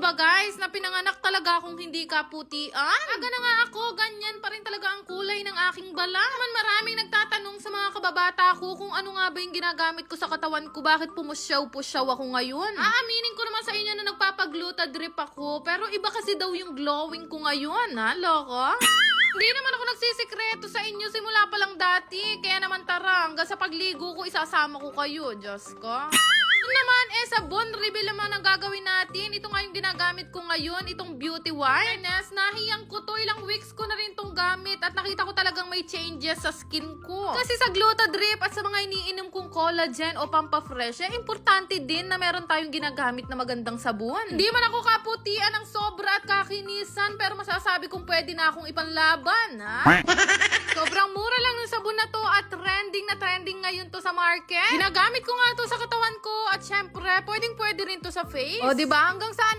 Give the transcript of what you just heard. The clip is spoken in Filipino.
nyo ba guys, na pinanganak talaga akong hindi kaputian? Aga na nga ako, ganyan pa rin talaga ang kulay ng aking balat. Naman maraming nagtatanong sa mga kababata ko kung ano nga ba yung ginagamit ko sa katawan ko, bakit pumusyaw-pusyaw ako ngayon. Aaminin ko naman sa inyo na nagpapagluta drip ako, pero iba kasi daw yung glowing ko ngayon, ha? Loko? Hindi naman ako nagsisikreto sa inyo simula pa lang dati, kaya naman tara, hanggang sa pagligo ko, isasama ko kayo, Diyos ko. Ito naman, sabon reveal naman ang gagawin natin. Ito nga yung ginagamit ko ngayon, itong beauty wine. Nahiyang ko to, ilang weeks ko na rin tong gamit at nakita ko talagang may changes sa skin ko. Kasi sa Glutadrip at sa mga iniinom kong collagen o pampafresh, importante din na meron tayong ginagamit na magandang sabon. Hindi man ako kaputian ng sobra at kakinisan, pero masasabi kong pwede na akong ipanlaban, ha? Sobrang mura lang ng sabon na to at trending ngayon to sa market. Ginagamit ko nga to sa katawan ko at syempre, pwedeng pwede rin to sa face. O, diba? Hanggang saan